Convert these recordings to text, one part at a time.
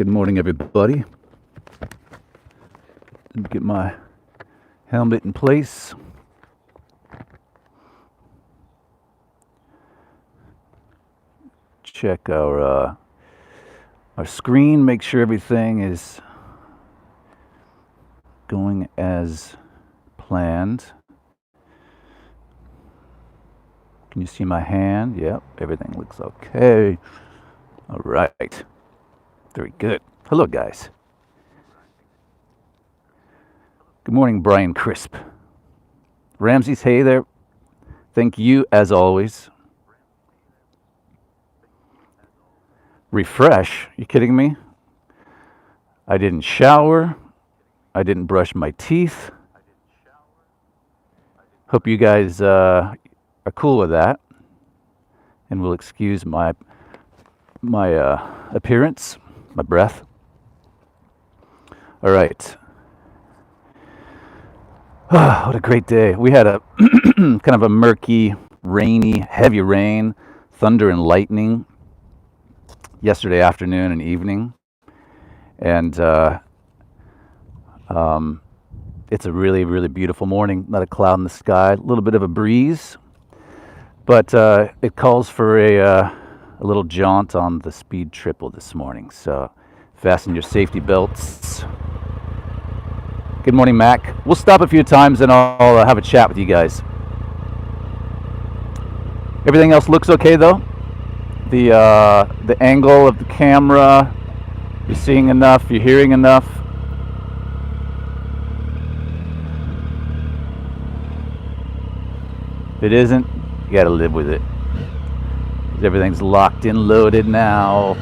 Good morning, everybody. Let me get my helmet in place. Check our screen, make sure everything is going as planned. Can you see my hand? Yep, everything looks okay. All right. Very good. Hello, guys. Good morning, Brian Crisp. Ramses, hey there. Thank you, as always. Refresh? You kidding me? I didn't shower. I didn't brush my teeth. Hope you guys are cool with that, and will excuse my appearance, my breath. All right. What a great day. We had a kind of a murky, rainy, heavy rain, thunder and lightning yesterday afternoon and evening. And it's a really, really beautiful morning. Not a cloud in the sky, a little bit of a breeze, but it calls for a little jaunt on the speed triple this morning. So fasten your safety belts. Good morning, Mac. We'll stop a few times and I'll have a chat with you guys. Everything else looks okay though. The angle of the camera, you're seeing enough, you're hearing enough. If it isn't, you gotta live with it. Everything's locked in, loaded now.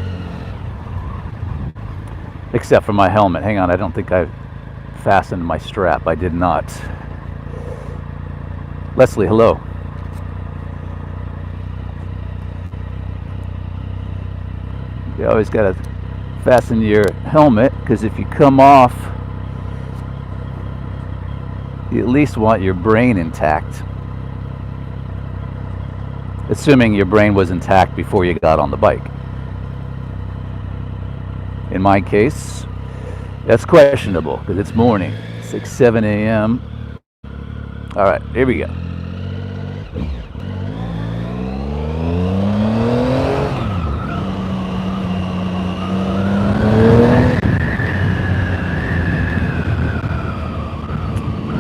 Except for my helmet. Hang on, I don't think I fastened my strap. I did not. Leslie, hello. You always gotta fasten your helmet, because if you come off, you at least want your brain intact. Assuming your brain was intact before you got on the bike. In my case, that's questionable because it's morning. It's like 7 a.m. All right, here we go.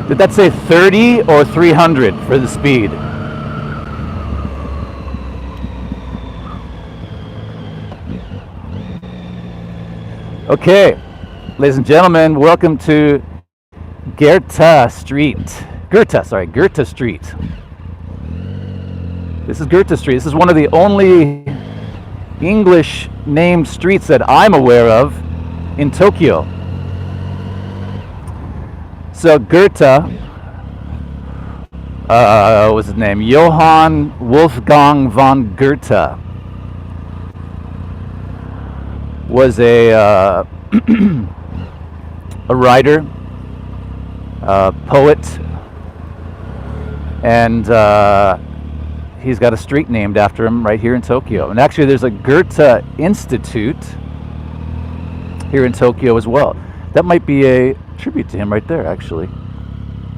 Did that say 30 or 300 for the speed? Okay, ladies and gentlemen, welcome to Goethe Street. Goethe Street. This is Goethe Street. This is one of the only English named streets that I'm aware of in Tokyo. So Goethe, what's his name? Johann Wolfgang von Goethe was a writer, poet, and he's got a street named after him right here in Tokyo. And actually there's a Goethe Institute here in Tokyo as well. That might be a tribute to him right there, actually.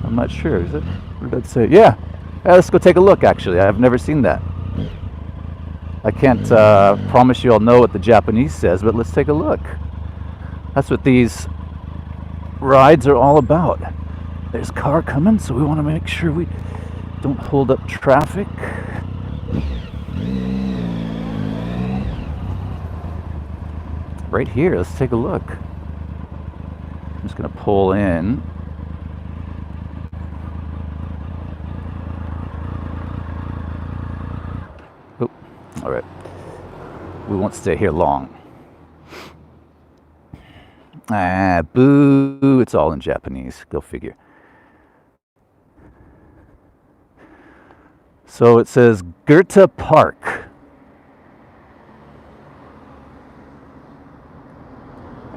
I'm not sure, is it? What did that say? Yeah, let's go take a look, actually. I've never seen that. I can't promise you I'll know what the Japanese says, but let's take a look. That's what these rides are all about. There's a car coming, so we want to make sure we don't hold up traffic. Right here, let's take a look. I'm just going to pull in. Oh, all right. We won't stay here long. Ah, boo. It's all in Japanese. Go figure. So it says Goethe Park.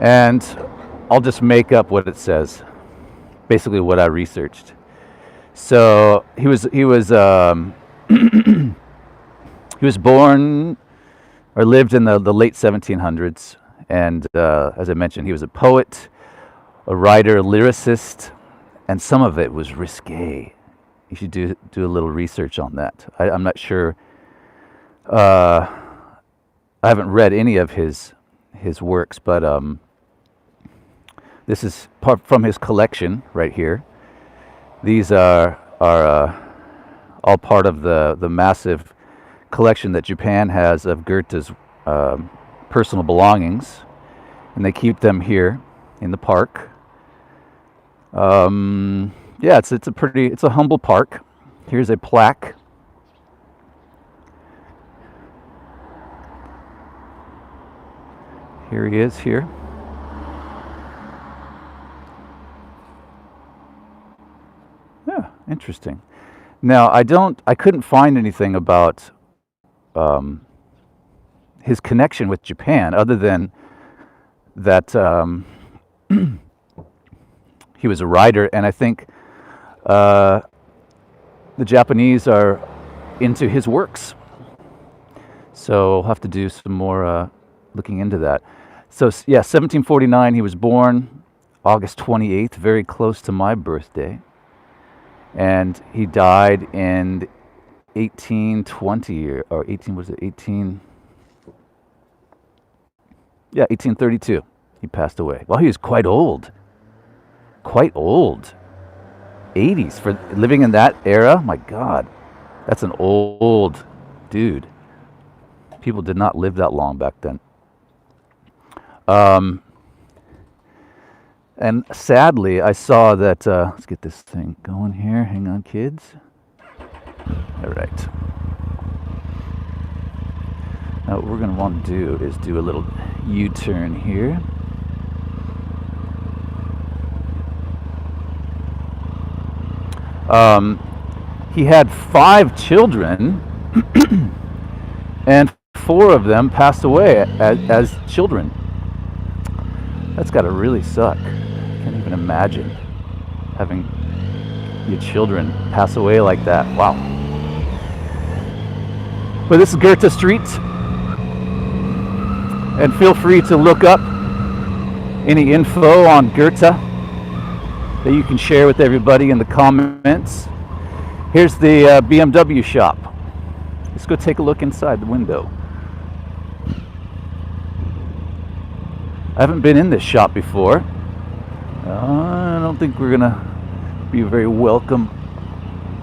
And I'll just make up what it says. Basically what I researched. So he was he was born or lived in the late 1700s And as I mentioned, he was a poet, a writer, a lyricist, and some of it was risque. You should do a little research on that. I'm not sure. I haven't read any of his works, but this is part from his collection right here. These are all part of the massive collection that Japan has of Goethe's personal belongings, and they keep them here in the park. Yeah, it's a humble park. Here's a plaque. Here he is here. Yeah, interesting. Now, I couldn't find anything about his connection with Japan other than that he was a writer, and I think the Japanese are into his works. So I'll have to do some more looking into that. So yeah, 1749, he was born August 28th, very close to my birthday. And he died in 1820, or 18, was it 18? Yeah, 1832. He passed away. Well, he was quite old. Quite old. 80s for living in that era. My God, that's an old dude. People did not live that long back then. And sadly, I saw that. Let's get this thing going here. Hang on, kids. All right. Now, what we're going to want to do is do a little U-turn here. He had 5 children, and 4 of them passed away as children. That's got to really suck. I can't even imagine having your children pass away like that. Wow. But this is Goethe Street, and feel free to look up any info on Goethe that you can share with everybody in the comments. Here's the BMW shop. Let's go take a look inside the window. I haven't been in this shop before. I don't think we're gonna be very welcome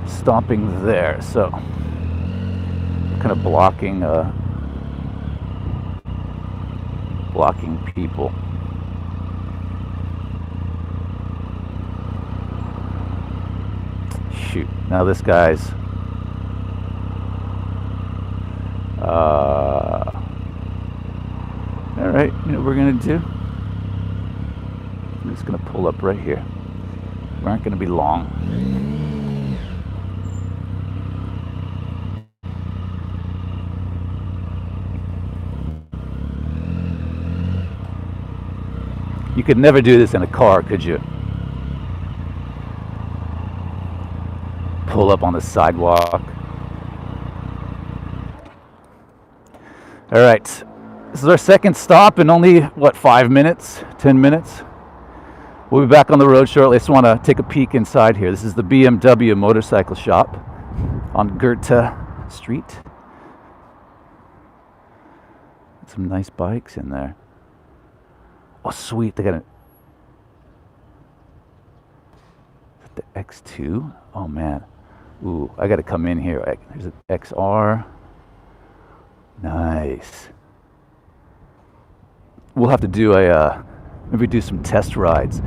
stomping there, so kind of blocking people. Shoot, now this guy's all right, you know what we're gonna do? I'm just gonna pull up right here. We aren't gonna be long. You could never do this in a car, could you? Pull up on the sidewalk. All right, this is our second stop in only, 5 minutes, 10 minutes? We'll be back on the road shortly. I just want to take a peek inside here. This is the BMW motorcycle shop on Goethe Street. Some nice bikes in there. Oh, sweet. They got the X2. Oh, man. Ooh, I got to come in here. There's an XR. Nice. We'll have to do maybe do some test rides.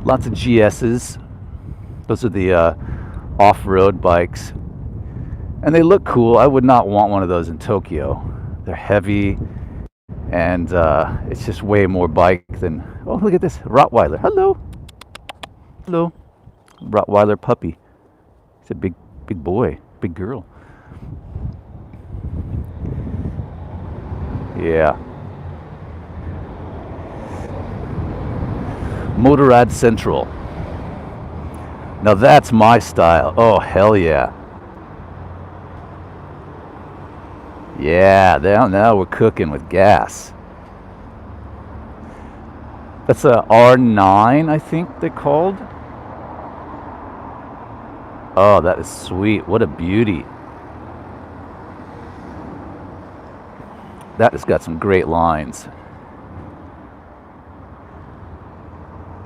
Lots of GS's. Those are the off-road bikes. And they look cool. I would not want one of those in Tokyo. They're heavy. And it's just way more bike than... Oh, look at this. Rottweiler. Hello. Hello. Rottweiler puppy. He's a big boy. Big girl. Yeah. Motorrad Central. Now that's my style. Oh, hell yeah. Yeah, now we're cooking with gas. That's a R9, I think they're called. Oh, that is sweet. What a beauty. That has got some great lines.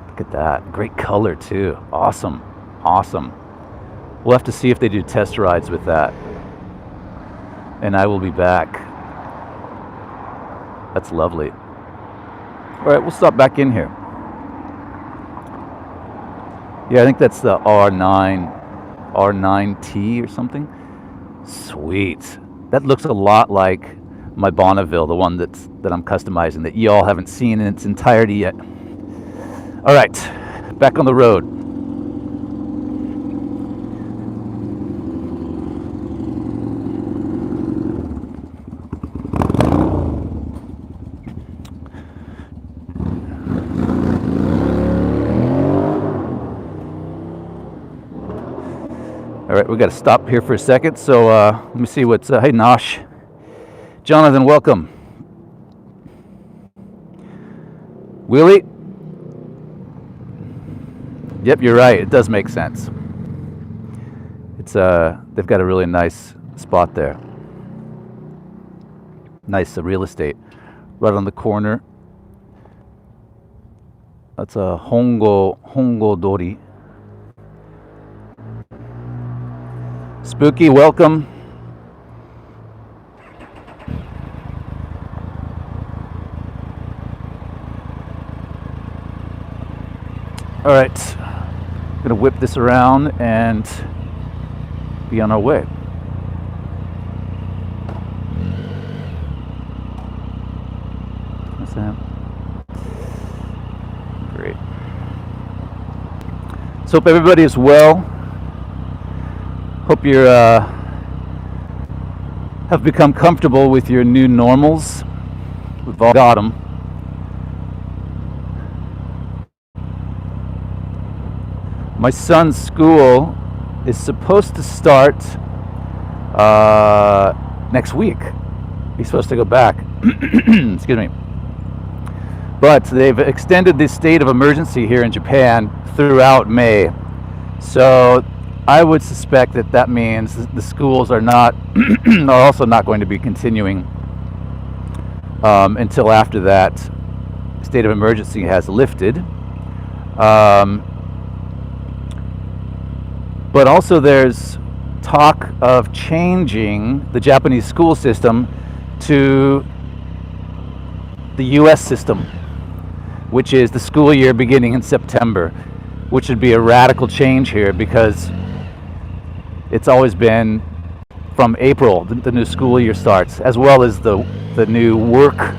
Look at that. Great color, too. Awesome. Awesome. We'll have to see if they do test rides with that. And I will be back. That's lovely. All right, we'll stop back in here. Yeah, I think that's the R9T or something. Sweet. That looks a lot like my Bonneville, the one that I'm customizing that y'all haven't seen in its entirety yet. All right, back on the road. All right, we got to stop here for a second. So let me see what's. Hey, Nosh. Jonathan, welcome. Willie? Yep, you're right. It does make sense. It's they've got a really nice spot there. Nice real estate, right on the corner. That's a Hongo Dori. Spooky, welcome. All right, I'm gonna whip this around and be on our way. What's that? Great. So hope everybody is well. Hope you have become comfortable with your new normals. We've all got them. My son's school is supposed to start next week. He's supposed to go back. Excuse me. But they've extended this state of emergency here in Japan throughout May. So I would suspect that means the schools are also not going to be continuing until after that state of emergency has lifted. But also there's talk of changing the Japanese school system to the US system, which is the school year beginning in September, which would be a radical change here because it's always been from April the new school year starts, as well as the new work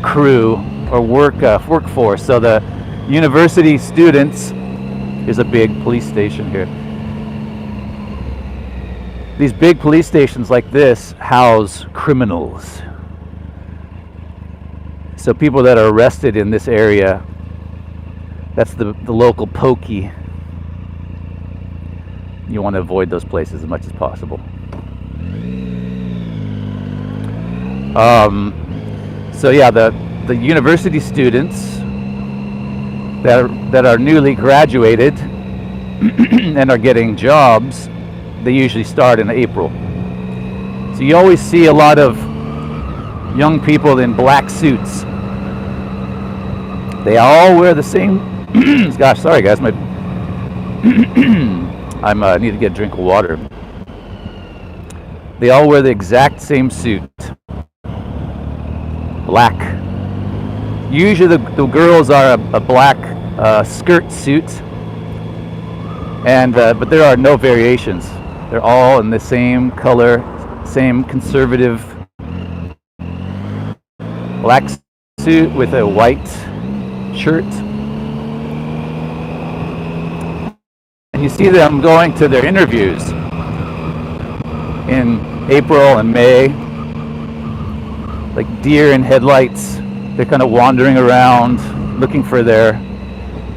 crew or workforce. So the university students, is a big police station here. These big police stations like this house criminals. So people that are arrested in this area, that's the local pokey. You want to avoid those places as much as possible. So yeah, the university students that are newly graduated and are getting jobs, they usually start in April. So you always see a lot of young people in black suits. They all wear the same. Gosh, sorry guys, my I need to get a drink of water. They all wear the exact same suit, black. Usually the girls are a black skirt suit, and but there are no variations. They're all in the same color, same conservative black suit with a white shirt. And you see them going to their interviews in April and May, like deer in headlights. They're kind of wandering around looking for their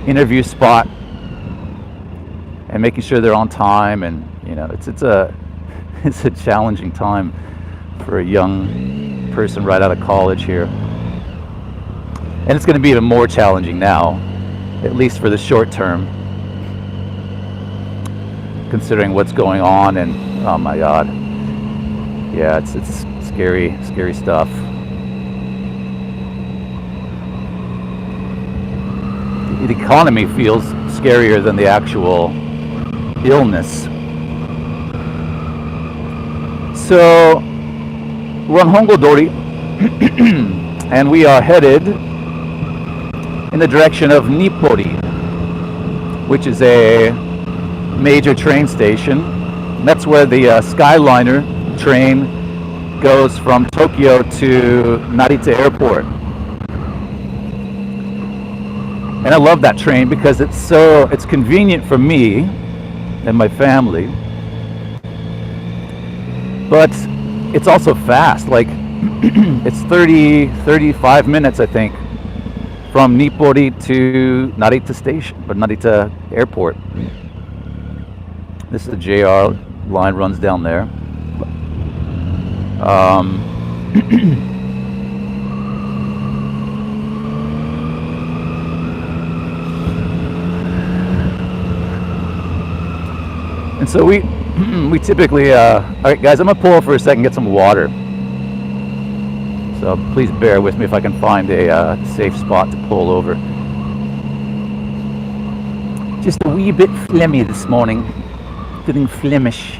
interview spot and making sure they're on time. And you know, it's a challenging time for a young person right out of college here. And it's going to be even more challenging now, at least for the short term, considering what's going on. And oh my God, yeah, it's scary stuff. The economy feels scarier than the actual illness. So we're on Hongodori, and we are headed in the direction of Nippori, which is a major train station. And that's where the Skyliner train goes from Tokyo to Narita Airport. And I love that train because it's convenient for me and my family, but it's also fast. Like it's 35 minutes, I think, from Nippori to Narita Station, or Narita Airport. This is the JR line, runs down there. And so we typically, all right guys, I'm gonna pull for a second, get some water. So please bear with me if I can find a safe spot to pull over. Just a wee bit phlegmy this morning, feeling Flemish.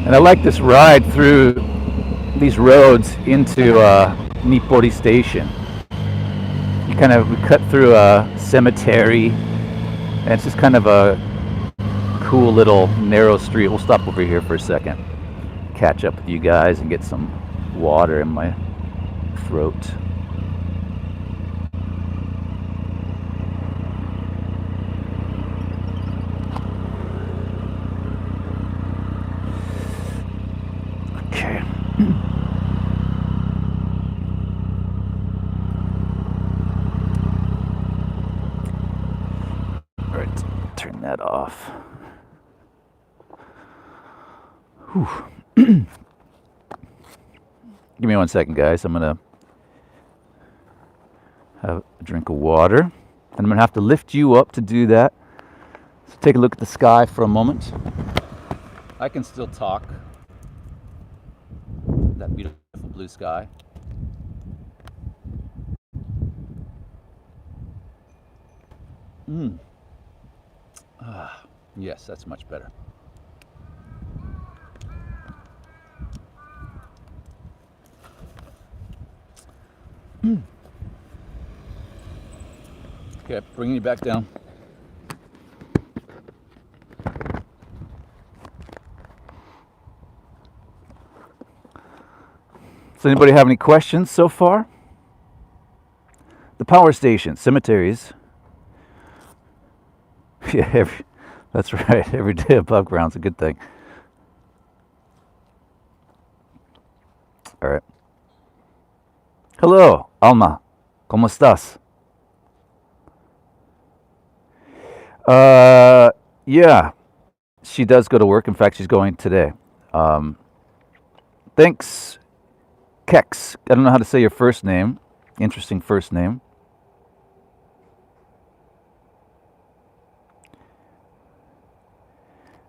And I like this ride through these roads into Nippori Station. We cut through a cemetery, and it's just kind of a cool little narrow street. We'll stop over here for a second, catch up with you guys, and get some water in my throat. Okay. All right, turn that off. Whew. Give me 1 second, guys. I'm gonna have a drink of water, and I'm gonna have to lift you up to do that. So take a look at the sky for a moment. I can still talk. That beautiful blue sky. Yes, that's much better. Okay, bringing you back down. Does anybody have any questions so far? The power station, cemeteries. Yeah, that's right. Every day above ground's a good thing. All right. Hello, Alma. ¿Cómo estás? Yeah, she does go to work. In fact, she's going today. Thanks, Kex. I don't know how to say your first name. Interesting first name.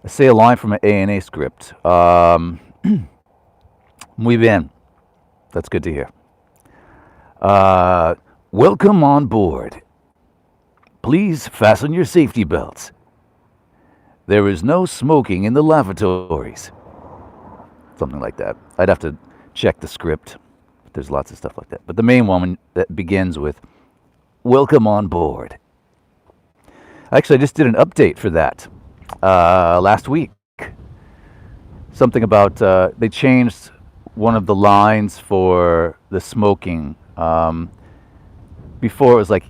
I say a line from an A&A script. Muy bien. That's good to hear. Welcome on board. Please fasten your safety belts. There is no smoking in the lavatories. Something like that. I'd have to check the script. There's lots of stuff like that. But the main one that begins with, welcome on board. Actually, I just did an update for that last week. Something about, they changed one of the lines for the smoking. Before it was like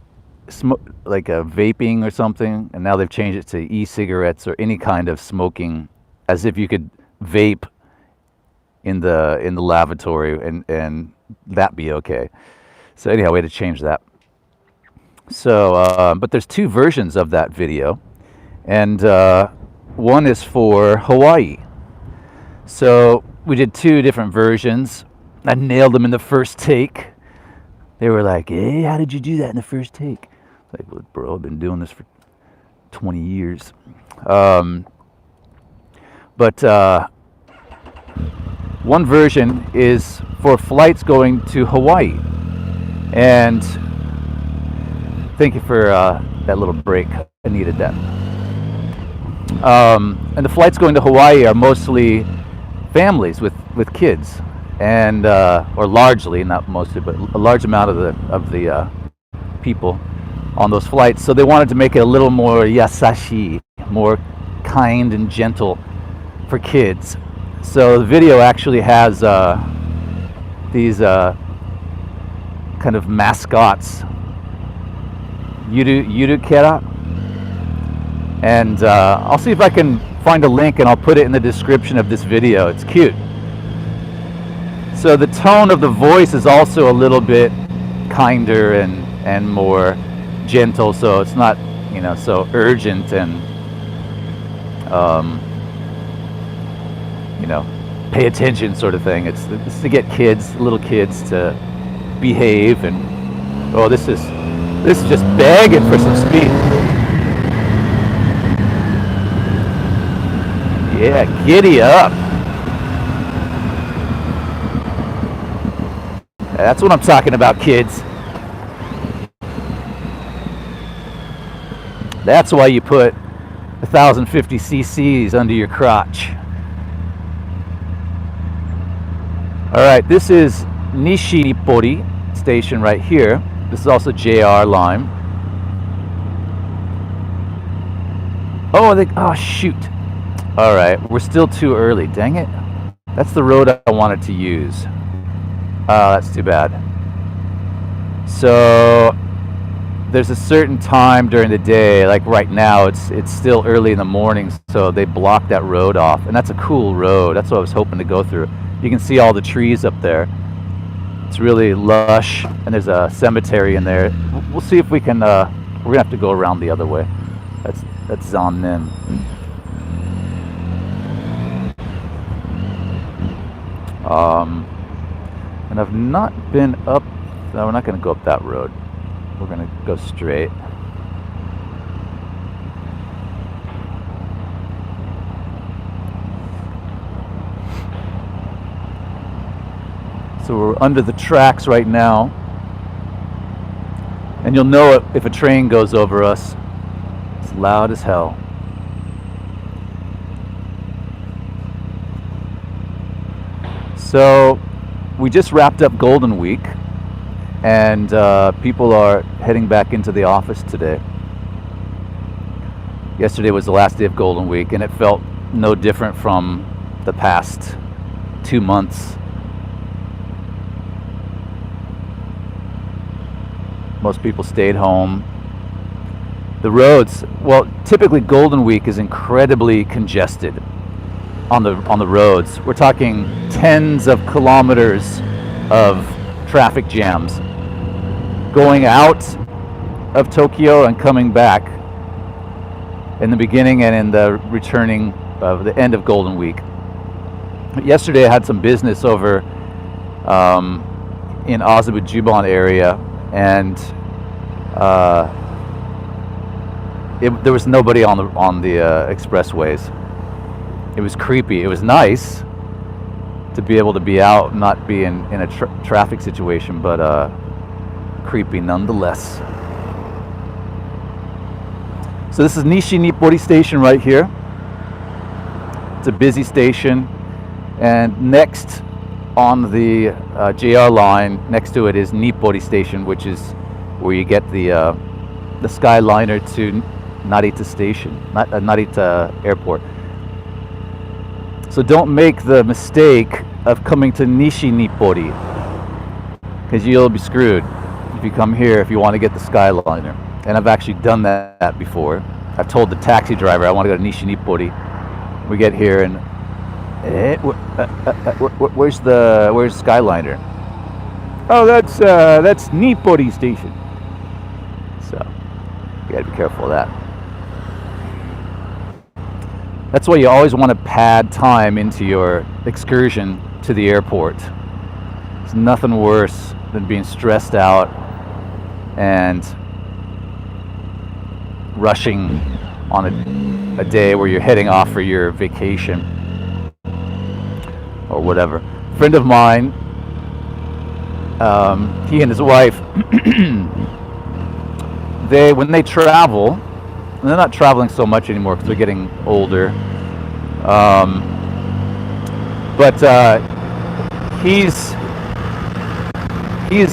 vaping or something, and now they've changed it to e-cigarettes or any kind of smoking, as if you could vape in the lavatory and that be okay. So anyhow, we had to change that. So, but there's two versions of that video, and one is for Hawaii. So we did two different versions. I nailed them in the first take. They were like, "Hey, how did you do that in the first take?" Like, well, bro, I've been doing this for 20 years. But one version is for flights going to Hawaii. And thank you for that little break. I needed that. And the flights going to Hawaii are mostly families with kids, and or largely, not mostly, but a large amount of the people on those flights. So they wanted to make it a little more yasashi, more kind and gentle for kids. So the video actually has these kind of mascots, Yuru Kera, and I'll see if I can find a link and I'll put it in the description of this video. It's cute. So the tone of the voice is also a little bit kinder and more gentle, so it's not, you know, so urgent and you know, pay attention sort of thing. It's to get little kids to behave. And oh, this is just begging for some speed. Yeah, giddy up. That's what I'm talking about, kids. That's why you put 1,050 cc's under your crotch. All right, this is Nippori station right here. This is also JR line. Oh, shoot. All right, we're still too early. Dang it. That's the road I wanted to use. Oh, that's too bad. So there's a certain time during the day, like right now, it's still early in the morning, so they blocked that road off, and that's a cool road. That's what I was hoping to go through. You can see all the trees up there. It's really lush, and there's a cemetery in there. We'll see if we can. We're gonna have to go around the other way. That's Zannin. And I've not been up. No, we're not gonna go up that road. We're gonna go straight. So we're under the tracks right now, and you'll know it if a train goes over us. It's loud as hell. So we just wrapped up Golden Week, and people are heading back into the office today. Yesterday was the last day of Golden Week, and it felt no different from the past 2 months. Most people stayed home. The roads, well, typically Golden Week is incredibly congested on the roads. We're talking tens of kilometers of traffic jams going out of Tokyo and coming back in the beginning and in the returning of the end of Golden Week. Yesterday I had some business over in Azabu-Juban area, and there was nobody on the expressways. It was creepy. It was nice to be able to be out, not be in a traffic situation, but creepy nonetheless. So this is Nippori station right here. It's a busy station, and next on the JR line, next to it is Nippori station, which is where you get the Skyliner to Narita station, Narita airport. So don't make the mistake of coming to Nippori, because you'll be screwed if you come here if you want to get the Skyliner. And I've actually done that before. I've told the taxi driver I want to go to Nippori. We get here and where's Skyliner? Oh, that's Nippori station. So gotta be careful of that. That's why you always want to pad time into your excursion to the airport. There's nothing worse than being stressed out and rushing on a day where you're heading off for your vacation or whatever. A friend of mine, he and his wife, when they travel, and they're not traveling so much anymore because they're getting older, but he's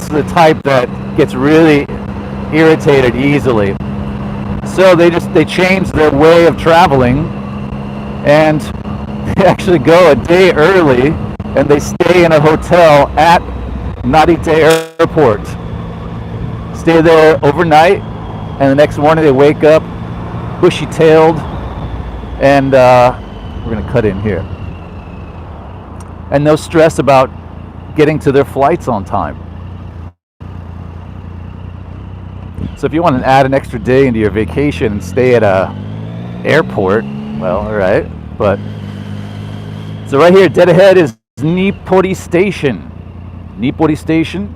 the type that gets really irritated easily. So they change their way of traveling, and they actually go a day early, and they stay in a hotel at Narita Airport. Stay there overnight, and the next morning they wake up bushy-tailed, and we're going to cut in here. And no stress about getting to their flights on time. So if you want to add an extra day into your vacation and stay at a airport, well, all right. But so right here, dead ahead is Nippori Station. Nippori Station.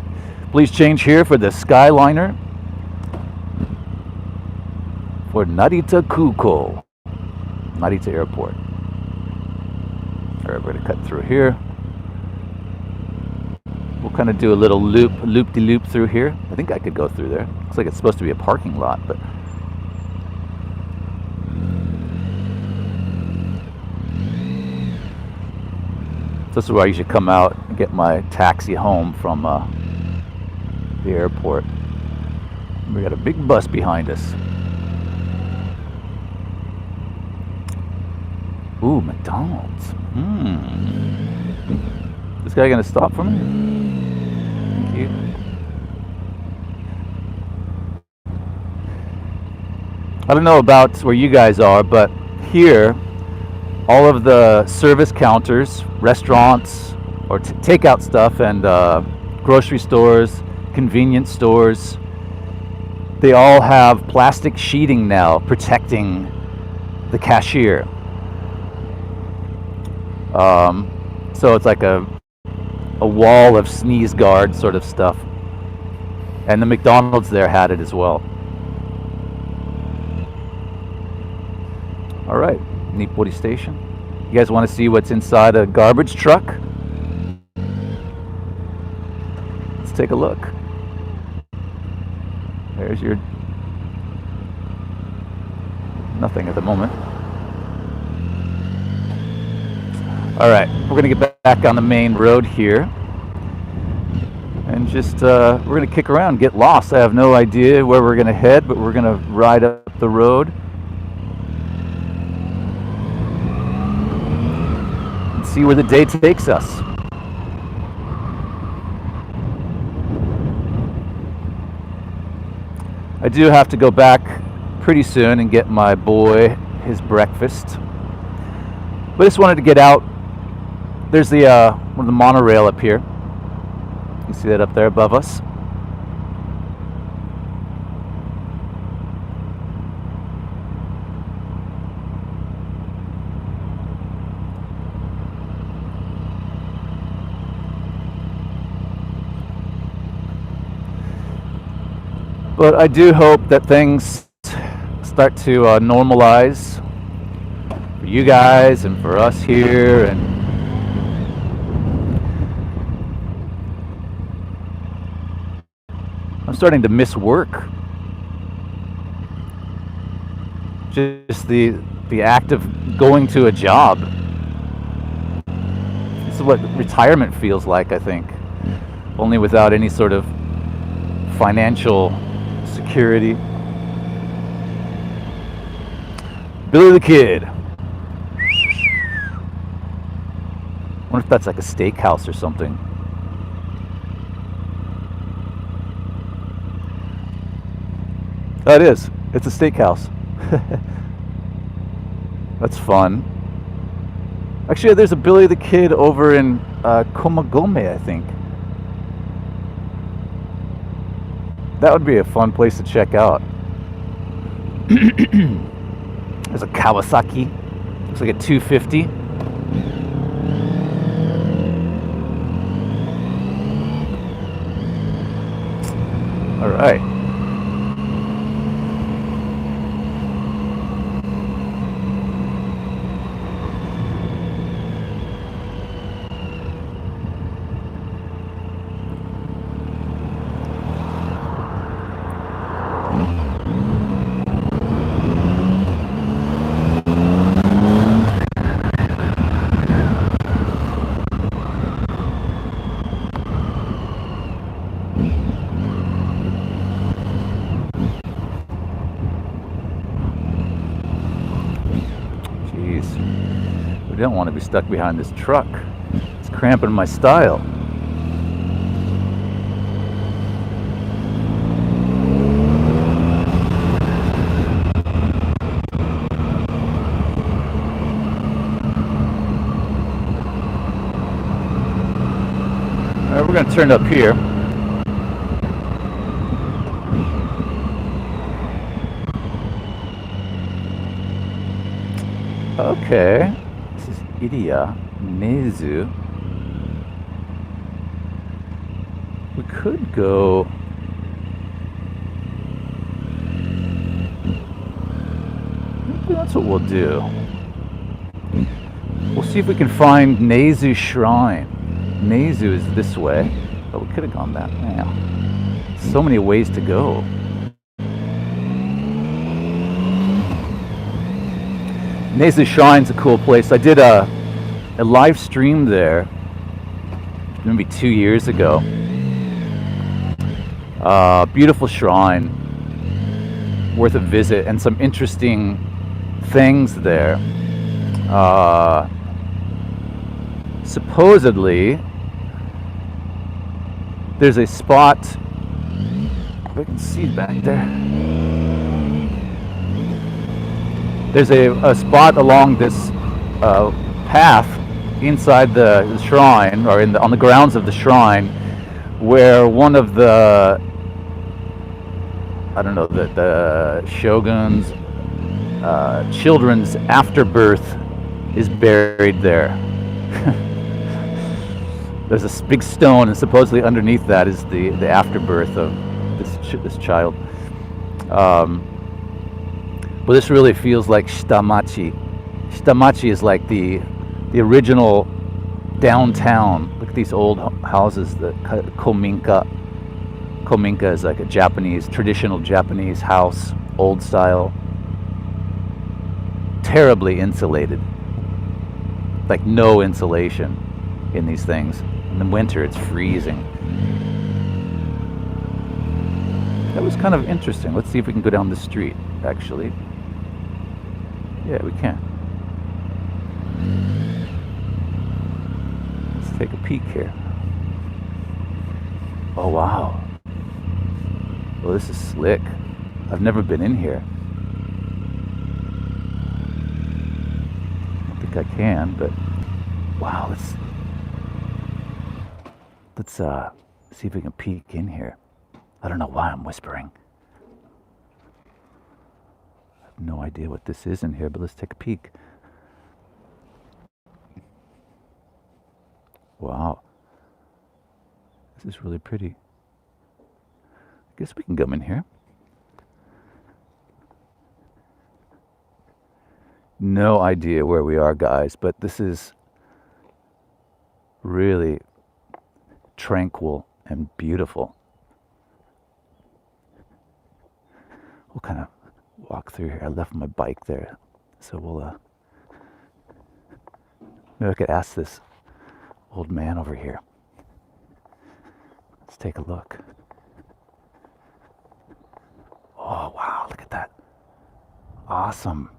Please change here for the Skyliner for Narita Kuko, Narita Airport. All right, we're going to cut through here. We'll kind of do a little loop-de-loop through here. I think I could go through there. Looks like it's supposed to be a parking lot, but this is where I usually come out and get my taxi home from the airport. We got a big bus behind us. Ooh, McDonald's. This guy gonna stop for me? Thank you. I don't know about where you guys are, but here, all of the service counters, restaurants, or takeout stuff, and grocery stores, convenience stores, they all have plastic sheeting now protecting the cashier. So it's like a wall of sneeze guard sort of stuff. And the McDonald's there had it as well. All right, Nippori Station. You guys want to see what's inside a garbage truck? Let's take a look. There's your... nothing at the moment. All right, we're going to get back on the main road here. And just, we're going to kick around, get lost. I have no idea where we're going to head, but we're going to ride up the road. And see where the day takes us. I do have to go back pretty soon and get my boy his breakfast. But I just wanted to get out. There's the one of the monorail up here. You see that up there above us? But I do hope that things start to normalize for you guys and for us here, and I'm starting to miss work. Just the act of going to a job. This is what retirement feels like, I think. Only without any sort of financial security. Billy the Kid. I wonder if that's like a steakhouse or something. Oh, it is. It's a steakhouse. That's fun. Actually, there's a Billy the Kid over in Komagome, I think. That would be a fun place to check out. There's a Kawasaki. Looks like a 250. All right. Jeez. We don't want to be stuck behind this truck. It's cramping my style. All right, we're going to turn up here. Okay, this is Iria Nezu. We could go. Maybe that's what we'll do. We'll see if we can find Nezu Shrine. Nezu is this way, but we could have gone that way. Yeah. So many ways to go. Nezu Shrine's a cool place. I did a live stream there maybe 2 years ago. Beautiful shrine, worth a visit, and some interesting things there. Supposedly, there's a spot, if I can see back there. There's a spot along this path inside the shrine, or on the grounds of the shrine, where one of the, I don't know, the shogun's children's afterbirth is buried there. There's a big stone, and supposedly underneath that is the afterbirth of this child. But this really feels like Shitamachi. Shitamachi is like the original downtown. Look at these old houses, the kominka. Kominka is like a traditional Japanese house, old style. Terribly insulated. Like no insulation in these things. In the winter it's freezing. That was kind of interesting. Let's see if we can go down the street, actually. Yeah, we can. Let's take a peek here. Oh, wow. Well, this is slick. I've never been in here. I don't think I can, but wow, let's see if we can peek in here. I don't know why I'm whispering. No idea what this is in here, but let's take a peek. Wow. This is really pretty. I guess we can come in here. No idea where we are, guys, but this is really tranquil and beautiful. We'll kind of walk through here. I left my bike there, so we'll maybe I could ask this old man over here. Let's take a look. Oh wow, look at that. Awesome.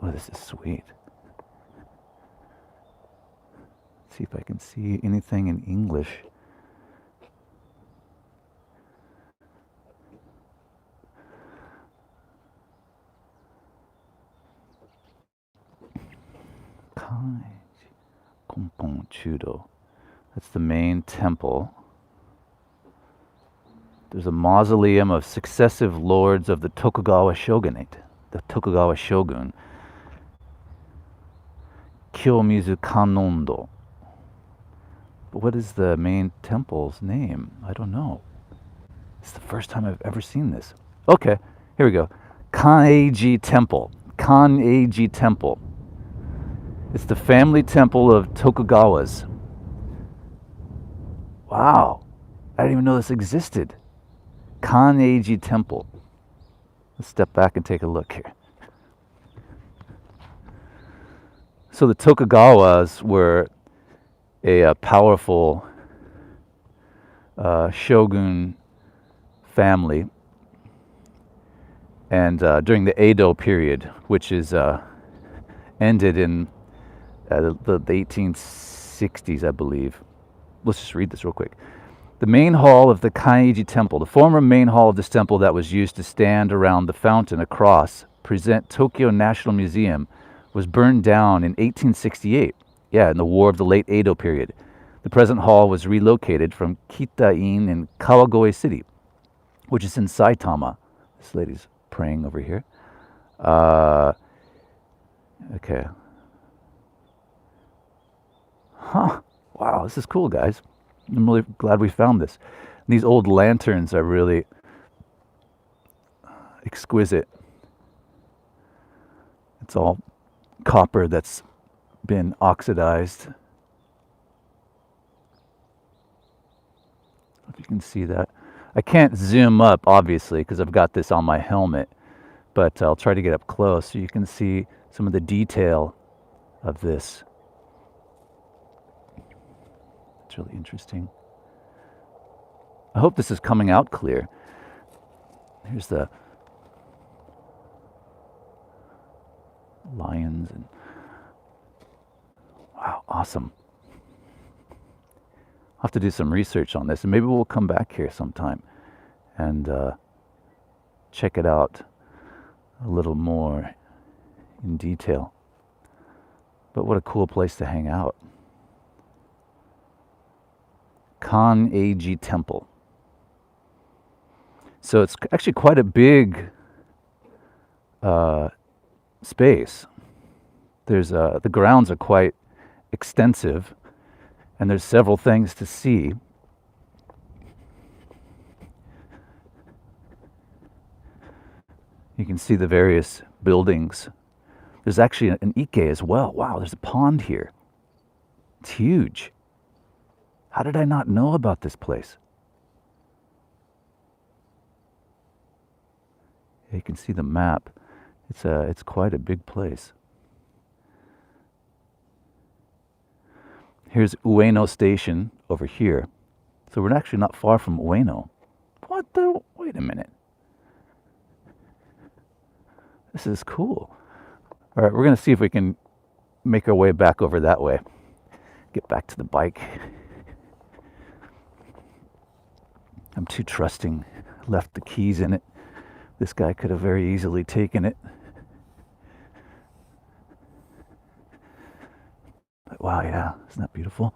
Oh, this is sweet. See if I can see anything in English. Kanei-ji Temple. That's the main temple. There's a mausoleum of successive lords of the Tokugawa shogunate, the Tokugawa shogun. Kiyomizu Kanondo. But what is the main temple's name? I don't know. It's the first time I've ever seen this. Okay, here we go. Kanei-ji Temple. Kanei-ji Temple. It's the family temple of Tokugawas. Wow. I didn't even know this existed. Kanei-ji Temple. Let's step back and take a look here. So the Tokugawas were a powerful shogun family, and during the Edo period, which is ended in the 1860s, I believe. Let's just read this real quick. The main hall of the Kanei-ji Temple, the former main hall of this temple that was used to stand around the fountain across present Tokyo National Museum, was burned down in 1868. Yeah, in the War of the late Edo period. The present hall was relocated from Kita-in in Kawagoe City, which is in Saitama. This lady's praying over here. Okay. Huh. Wow, this is cool, guys. I'm really glad we found this. These old lanterns are really exquisite. It's all copper that's been oxidized. If you can see that. I can't zoom up, obviously, because I've got this on my helmet, but I'll try to get up close so you can see some of the detail of this. It's really interesting. I hope this is coming out clear. Here's the lions and wow, awesome. I'll have to do some research on this, and maybe we'll come back here sometime and check it out a little more in detail. But what a cool place to hang out. Kanei-ji Temple. So it's actually quite a big space. There's the grounds are quite extensive, and there's several things to see. You can see the various buildings. There's actually an ike as well. Wow, there's a pond here. It's huge. How did I not know about this place? You can see the map. It's quite a big place. Here's Ueno Station over here. So we're actually not far from Ueno. What the? Wait a minute. This is cool. All right, we're going to see if we can make our way back over that way. Get back to the bike. I'm too trusting. Left the keys in it. This guy could have very easily taken it. But wow, yeah, isn't that beautiful?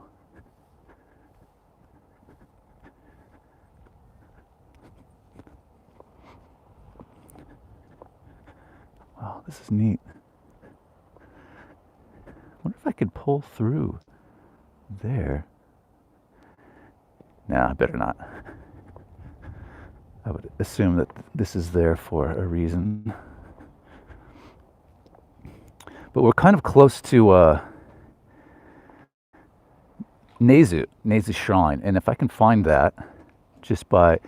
Wow, this is neat. I wonder if I could pull through there. Nah, I better not. I would assume that this is there for a reason. But we're kind of close to Nezu Shrine. And if I can find that just by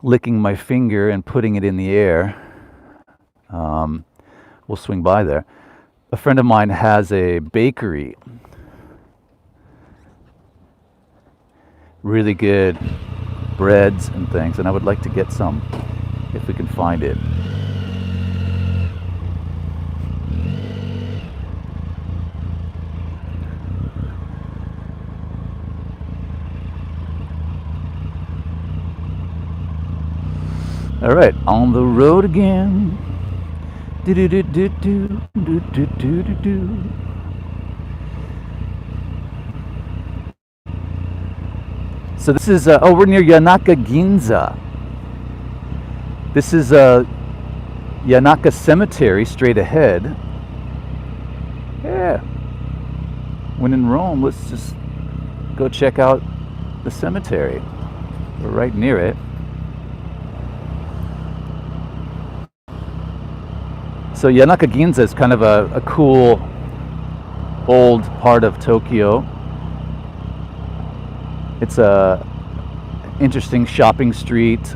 licking my finger and putting it in the air, we'll swing by there. A friend of mine has a bakery. Really good breads and things, and I would like to get some if we can find it. All right, on the road again. Do do do do do do do do do do. So this is, we're near Yanaka Ginza. This is Yanaka Cemetery straight ahead. Yeah. When in Rome, let's just go check out the cemetery. We're right near it. So Yanaka Ginza is kind of a cool old part of Tokyo. It's a interesting shopping street.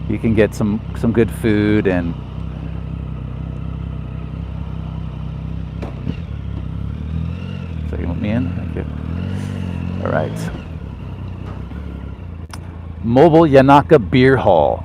You can get some good food and so you want me in? Thank you. All right. Mobile Yanaka Beer Hall.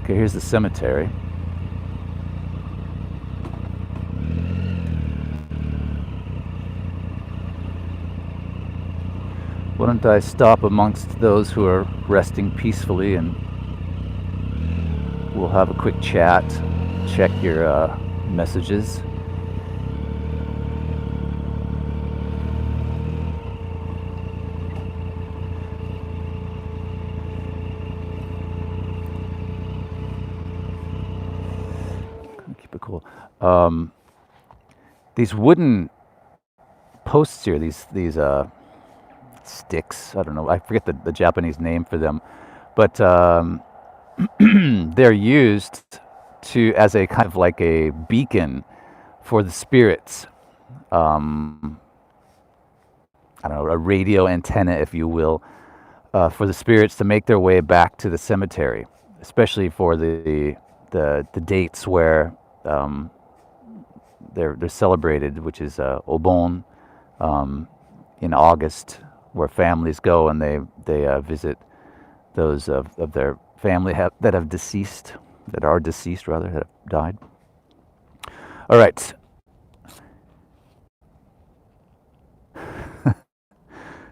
Okay, here's the cemetery. Why don't I stop amongst those who are resting peacefully and we'll have a quick chat, check your messages. Keep it cool. These wooden posts here, these sticks, I don't know, I forget the Japanese name for them, but they're used as a kind of like a beacon for the spirits. I don't know, a radio antenna, if you will, for the spirits to make their way back to the cemetery, especially for the dates where they're celebrated, which is Obon in August, where families go and they visit those of their family that are deceased, that have died. All right.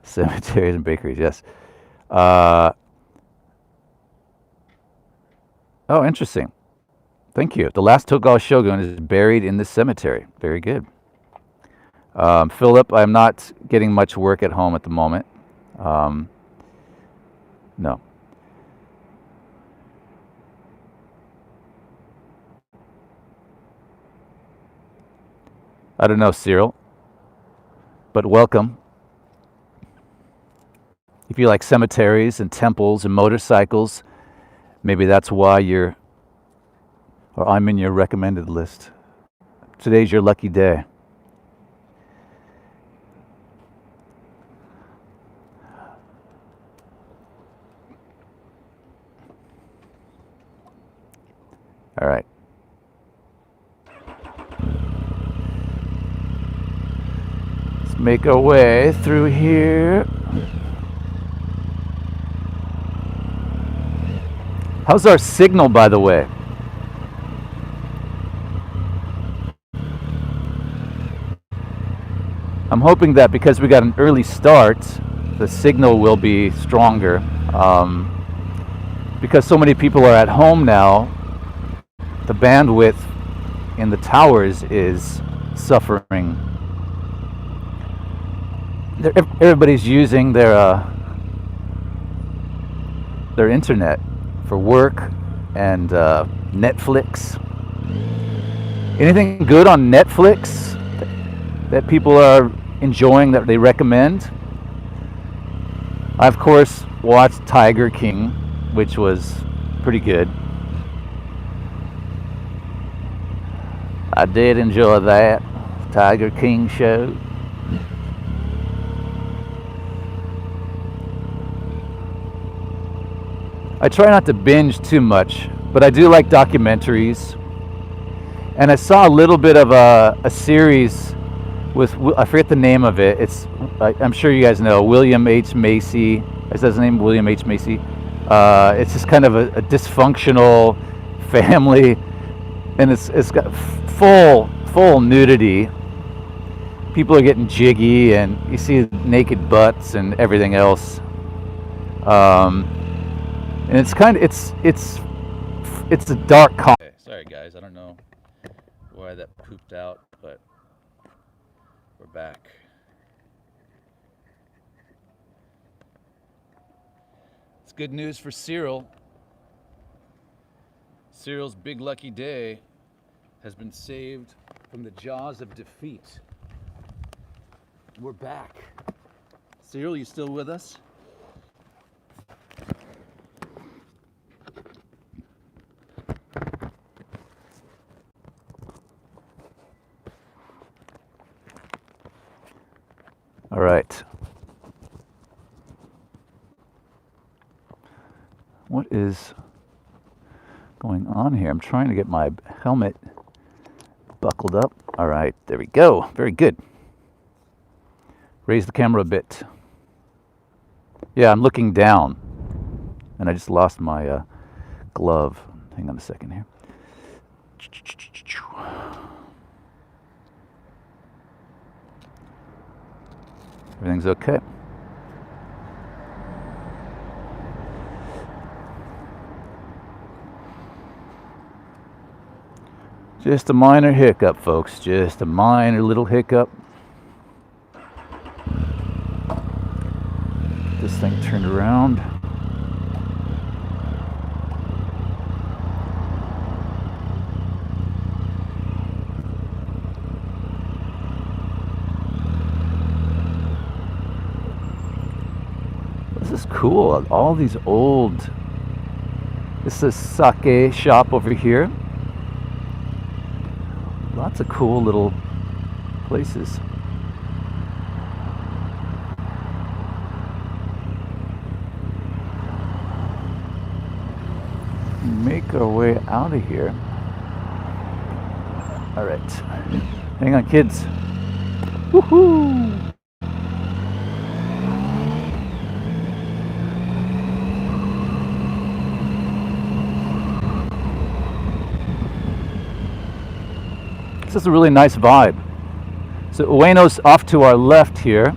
Cemeteries and bakeries, yes. Oh, interesting. Thank you. The last Tokugawa shogun is buried in this cemetery. Very good. Philip, I'm not getting much work at home at the moment. No. I don't know, Cyril, but welcome. If you like cemeteries and temples and motorcycles, maybe that's why I'm in your recommended list. Today's your lucky day. All right. Let's make our way through here. How's our signal, by the way? I'm hoping that because we got an early start, the signal will be stronger. Because so many people are at home now, the bandwidth in the towers is suffering. Everybody's using their internet for work and Netflix. Anything good on Netflix that people are enjoying that they recommend? I, of course, watched Tiger King, which was pretty good. I did enjoy that Tiger King show. I try not to binge too much, but I do like documentaries. And I saw a little bit of a series with, I forget the name of it. I'm sure you guys know, William H. Macy. Is that his name, William H. Macy? It's just kind of a dysfunctional family, and it's got full nudity. People are getting jiggy, and you see naked butts and everything else. And it's a dark. Okay, sorry guys, I don't know why that pooped out, but we're back. It's good news for Cyril. Cyril's big lucky day has been saved from the jaws of defeat. We're back. Cyril, you still with us? All right. What is going on here? I'm trying to get my helmet buckled up. All right, there we go. Very good. Raise the camera a bit. Yeah, I'm looking down, and I just lost my glove. Hang on a second here. Everything's okay. Just a minor hiccup, folks. Just a minor little hiccup. This thing turned around. This is cool. All these old. This is sake shop over here. Lots of cool little places. Make our way out of here. All right. Hang on, kids. Woohoo! This is a really nice vibe. So Ueno's off to our left here.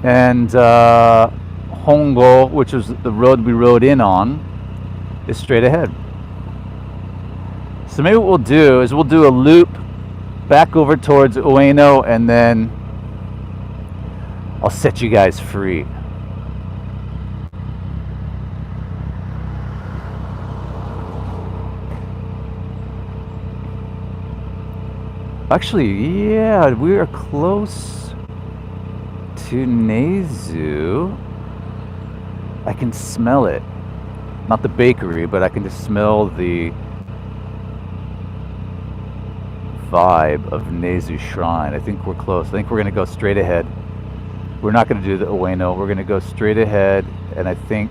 And Hongo, which is the road we rode in on, is straight ahead. So maybe what we'll do is we'll do a loop back over towards Ueno, and then I'll set you guys free. Actually, yeah, we are close to Nezu. I can smell it. Not the bakery, but I can just smell the vibe of Nezu Shrine. I think we're close. I think we're going to go straight ahead. We're not going to do the Ueno. We're going to go straight ahead, and I think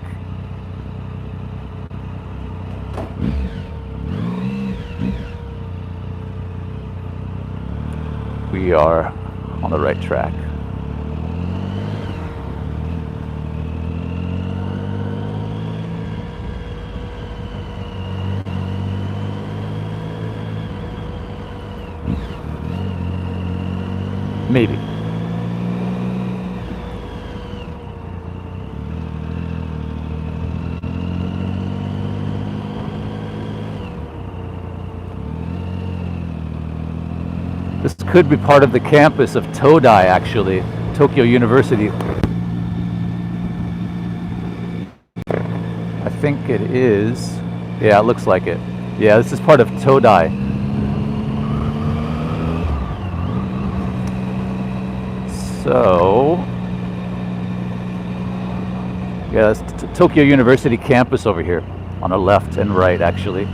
we are on the right track. Maybe. This could be part of the campus of Todai, actually, Tokyo University. I think it is. Yeah, it looks like it. Yeah, this is part of Todai. So, yeah, that's Tokyo University campus over here, on the left and right, actually.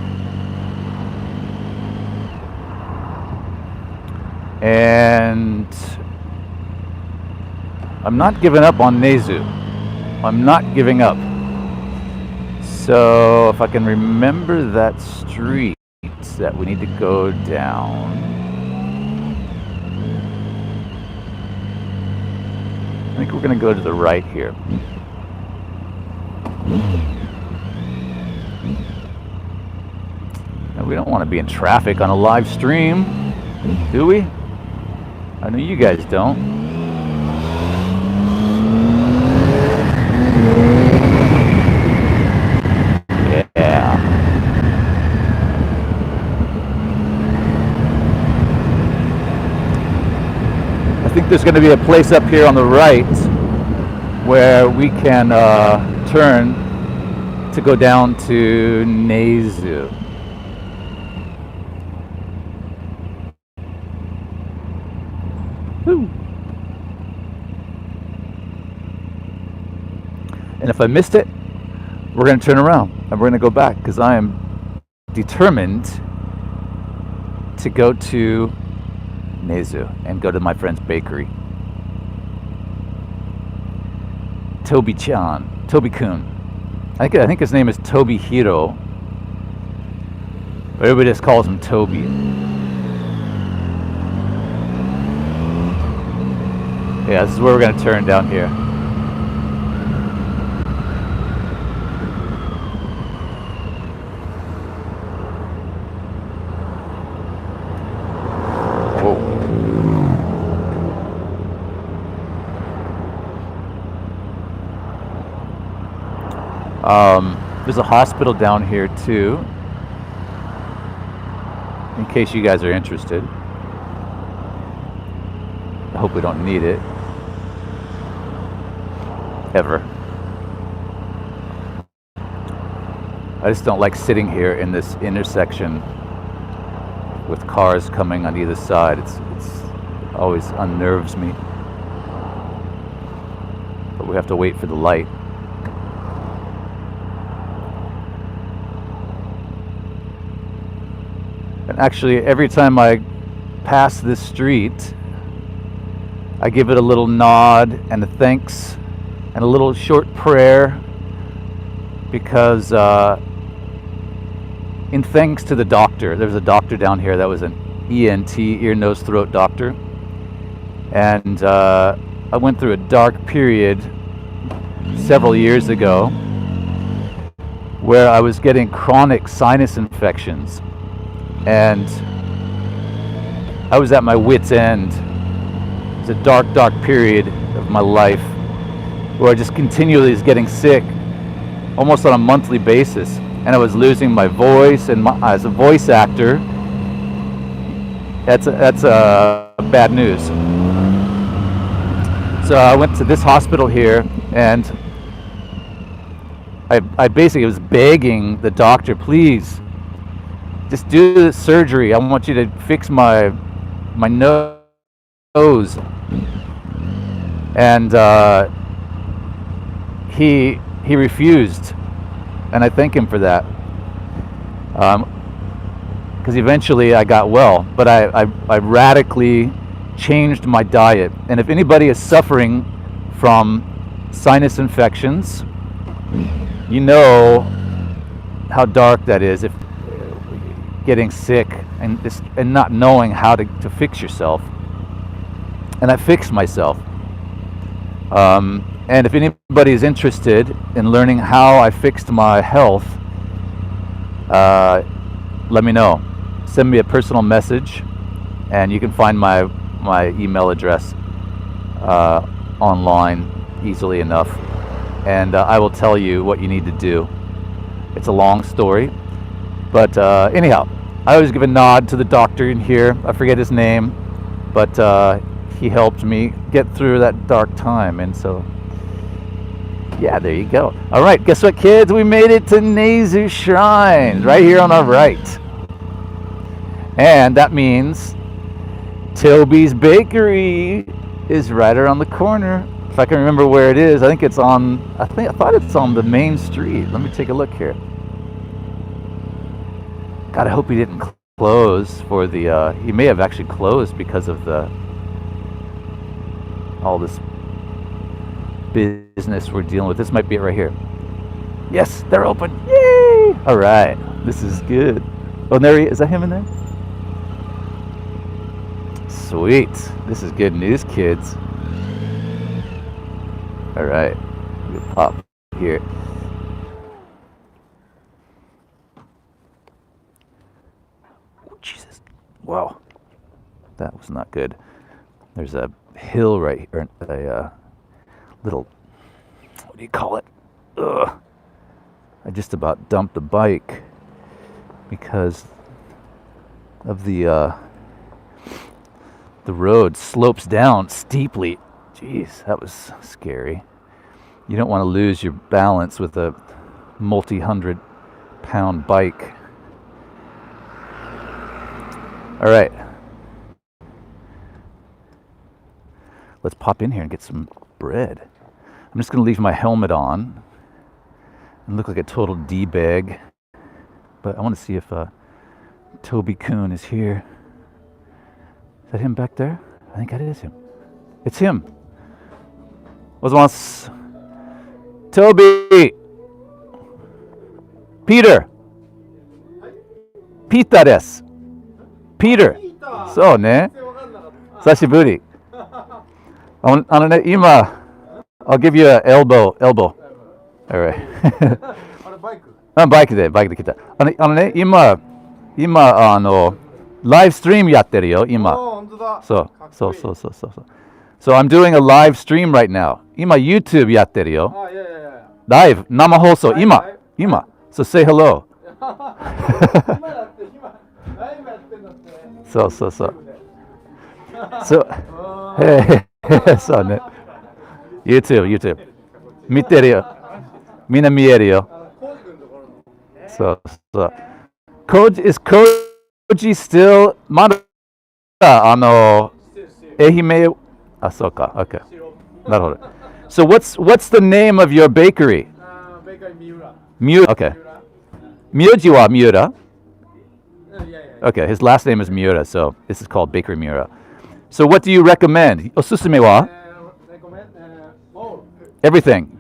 And I'm not giving up on Nezu. I'm not giving up. So if I can remember that street that we need to go down. I think we're going to go to the right here. And we don't want to be in traffic on a live stream, do we? I know you guys don't. Yeah. I think there's going to be a place up here on the right where we can turn to go down to Nezu. Woo. And if I missed it, we're going to turn around and we're going to go back because I am determined to go to Nezu and go to my friend's bakery. Tobi-kun. I think his name is Tobi Hiro. But everybody just calls him Tobi. Yeah, this is where we're going to turn down here. There's a hospital down here too, in case you guys are interested. I hope we don't need it ever. I just don't like sitting here in this intersection with cars coming on either side. It's always unnerves me. But we have to wait for the light. And actually, every time I pass this street, I give it a little nod and a thanks and a little short prayer, because in thanks to the doctor, there was a doctor down here that was an ENT, ear, nose, throat doctor, and I went through a dark period several years ago where I was getting chronic sinus infections. And I was at my wit's end. It was a dark, dark period of my life where I just continually was getting sick, almost on a monthly basis. And I was losing my voice, and as a voice actor, that's bad news. So I went to this hospital here, and I basically was begging the doctor, please, just do the surgery. I want you to fix my nose. And he refused, and I thank him for that. Because eventually I got well, but I radically changed my diet. And if anybody is suffering from sinus infections, you know how dark that is. If getting sick and not knowing how to fix yourself. And I fixed myself. And if anybody is interested in learning how I fixed my health, let me know. Send me a personal message, and you can find my email address online easily enough, and I will tell you what you need to do. It's a long story, but anyhow, I always give a nod to the doctor in here. I forget his name, but he helped me get through that dark time, and so yeah, there you go. All right, guess what, kids? We made it to Nezu Shrine, right here on our right. And that means Tobi's Bakery is right around the corner. If I can remember where it is, I thought it's on the main street. Let me take a look here. God, I hope he didn't close for the, he may have actually closed because of all this business we're dealing with. This might be it right here. Yes, they're open. Yay! All right, this is good. Oh, there he is. Is that him in there? Sweet. This is good news, kids. All right, we pop here. Jesus. Wow. That was not good. There's a hill right here, a little, what do you call it? Ugh. I just about dumped the bike because of the road slopes down steeply. Jeez, that was scary. You don't want to lose your balance with a multi-100-pound bike. All right. Let's pop in here and get some bread. I'm just going to leave my helmet on and look like a total D-bag. But I want to see if Toby-kun is here. Is that him back there? I think that is him. It's him. Ozamas. Toby! Peter! Peter です。Peter! そうね。久しぶり。今、I'll give you an elbow. Alright. バイクで来た。今、ライブストリームやってるよ、今。そう。So I'm doing a live stream right now. 今 YouTube やってるよ。ライブ、生放送、今。So say hello. そう。そうね。YouTube。見てるよ。みんな見えるよ。そう。Is Koji still まだ愛媛あ、そうか。Okay. なるほど。So what's the name of your bakery? Bakery Miura. Miura. Okay. Myoji wa Miura? Okay, his last name is Miura, so this is called Bakery Miura. So what do you recommend? Osusume wa? Recommend all. Everything.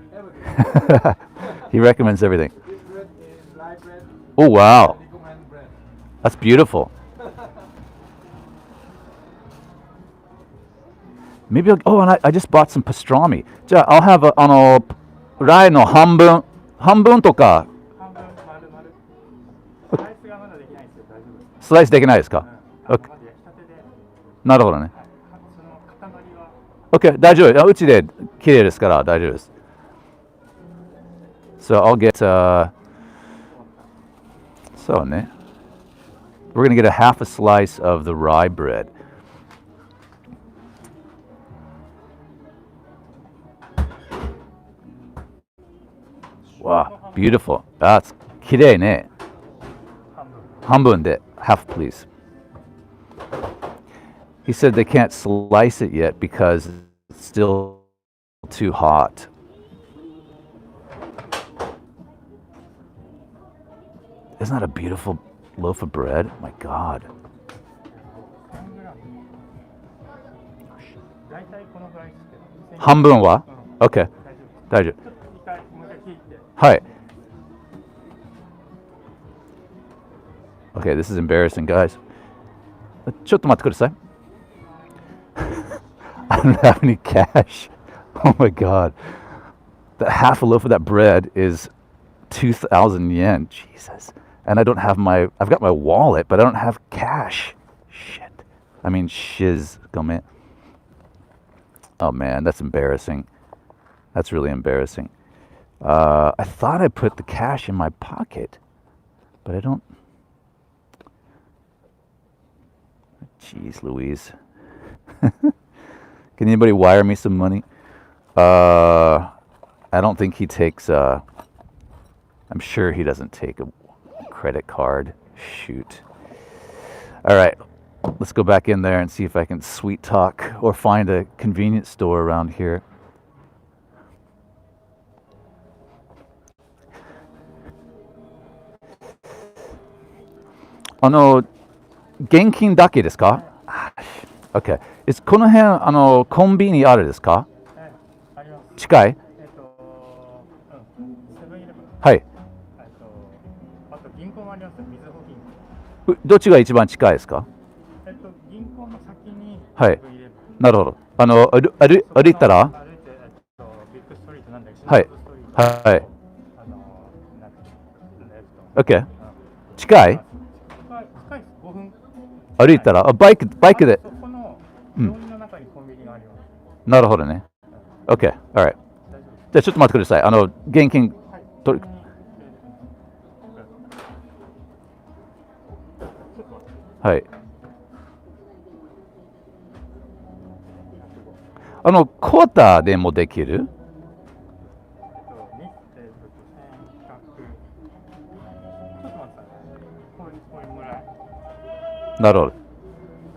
He recommends everything. This bread is Rye Bread. Oh, wow. Recommend bread. That's beautiful. Maybe and I just bought some pastrami. じゃあ I'll have ライの半分とか半分丸々。スライスがまだできないんですよ。大丈夫です。スライスできないですか？まず焼きたてで。なるほどね。その塊は。OK、大丈夫。うちで綺麗ですから大丈夫です。So I'll getそうね。We're gonna get a half a slice of the rye bread. Wow, beautiful. That's 綺麗ね。半分で half please. He said they can't slice it yet because it's still too hot. Isn't that a beautiful loaf of bread? My God. Hanbun wa? Okay. 大丈夫。はい。Okay, this is embarrassing, guys. ちょっと待ってください。I don't have any cash. Oh my God. The half a loaf of that bread is 2,000 yen. Jesus. And I don't have I've got my wallet, but I don't have cash. Shit. I mean, shiz. Gomm. Oh man, that's embarrassing. That's really embarrassing. I thought I put the cash in my pocket, but I don't. Jeez Louise. Can anybody wire me some money? I don't think he takes, I'm sure he doesn't take a credit card. Shoot. All right, let's go back in there and see if I can sweet talk or find a convenience store around here. Genkin dake desu ka? Okay. この辺、コンビニあるですか？近い？はい。あと銀行もあります。みずほ銀行。どっちが一番近いですか？銀行の先に。はい。なるほど。歩いたら？ビッグストリートなんだけど。はい。はい。OK。近い？近い。5分。歩いたら、あ、バイクで。そこのうん病院の中にコンビニがあります。なるほどね。OK、alright。大丈夫です。じゃあちょっと待ってください。現金はい。取り、ちょっと待って。はい。クォーターでもできる？に、1100。ちょっと待ってください。これもらえ。なるほど。あ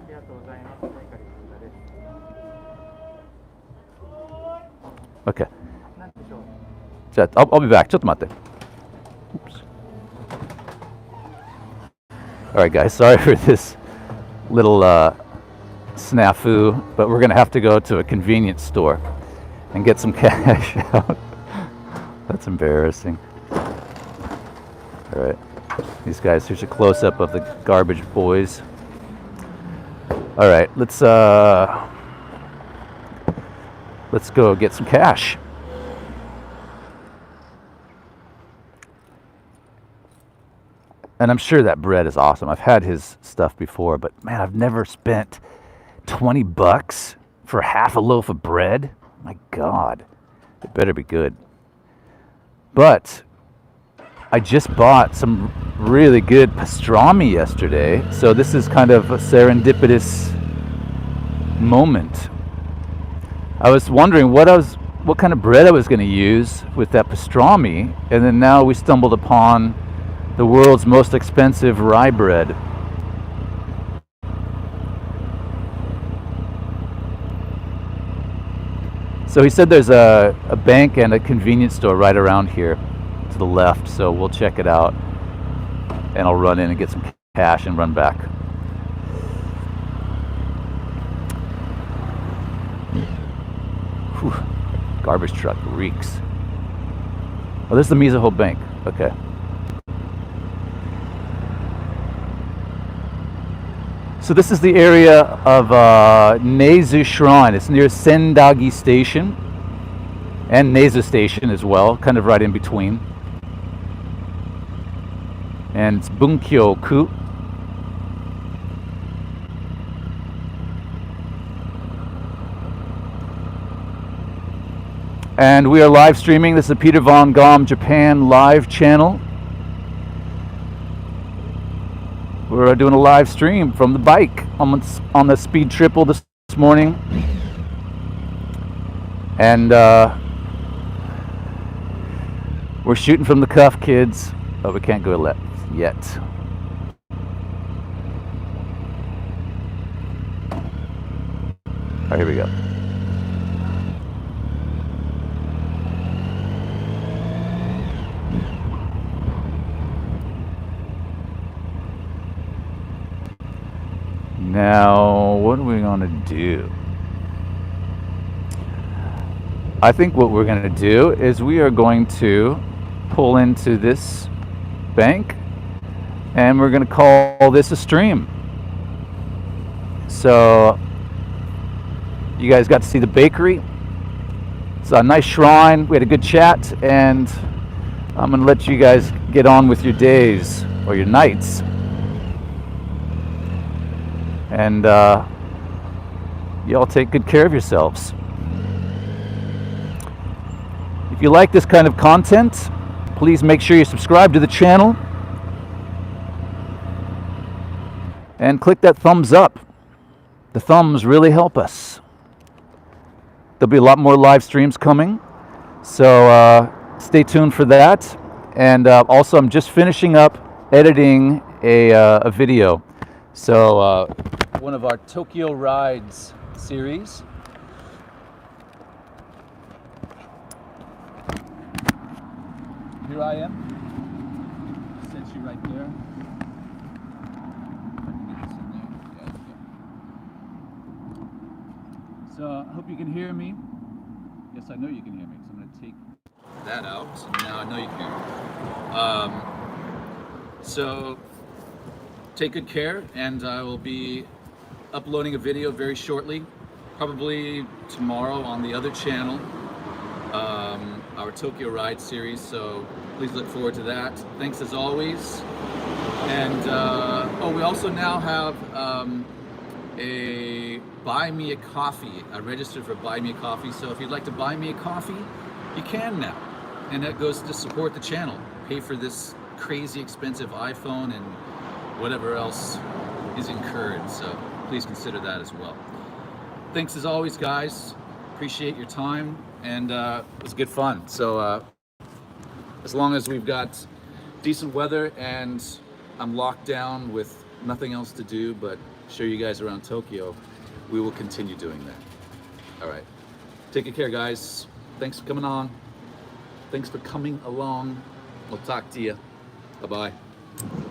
りがとうございます。バイカリーミューラです。OK。なんでしょう。じゃあ、I'll be back. ちょっと待って。Oops. Alright, guys. Sorry for this little snafu, but we're going to have to go to a convenience store and get some cash out. That's embarrassing. Alright. These guys, here's a close-up of the garbage boys. Alright, let's go get some cash. And I'm sure that bread is awesome. I've had his stuff before, but man, I've never spent $20 for half a loaf of bread. My God, it better be good. But I just bought some really good pastrami yesterday, so this is kind of a serendipitous moment. I was wondering what kind of bread I was going to use with that pastrami, and then now we stumbled upon the world's most expensive rye bread. So he said there's a bank and a convenience store right around here to the left, so we'll check it out and I'll run in and get some cash and run back. Whew. Garbage truck reeks. Oh, this is the Mizuho Bank. Okay. So this is the area of Nezu Shrine. It's near Sendagi Station and Nezu Station as well, kind of right in between. And it's Bunkyo-ku. And we are live streaming. This is the Peter Von Gomm Japan live channel. We're doing a live stream from the bike on the speed triple this morning. And we're shooting from the cuff, kids, but we can't go left yet. All right, here we go. Now, what are we going to do? I think what we're going to do is we are going to pull into this bank and we're going to call this a stream. So, you guys got to see the bakery. It's a nice shrine. We had a good chat, and I'm going to let you guys get on with your days or your nights. And y'all take good care of yourselves. If you like this kind of content, please make sure you subscribe to the channel and click that thumbs up. The thumbs really help us. There'll be a lot more live streams coming, so stay tuned for that. And also, I'm just finishing up editing a video. So one of our Tokyo Rides series. Here I am. Sent you right there. So I hope you can hear me. Yes, I know you can hear me. So I'm going to take that out. So now I know you can hear me. So take good care, and I will be uploading a video very shortly, probably tomorrow on the other channel, our Tokyo Ride series, so please look forward to that. Thanks as always. And Oh, we also now have a Buy Me a Coffee. I registered for Buy Me a Coffee, so if you'd like to buy me a coffee, you can now. And that goes to support the channel, pay for this crazy expensive iPhone and whatever else is incurred. So please consider that as well. Thanks as always, guys. Appreciate your time, and it was good fun. So as long as we've got decent weather and I'm locked down with nothing else to do but show you guys around Tokyo, we will continue doing that. All right. Take good care, guys. Thanks for coming on. Thanks for coming along. We'll talk to you. Bye-bye.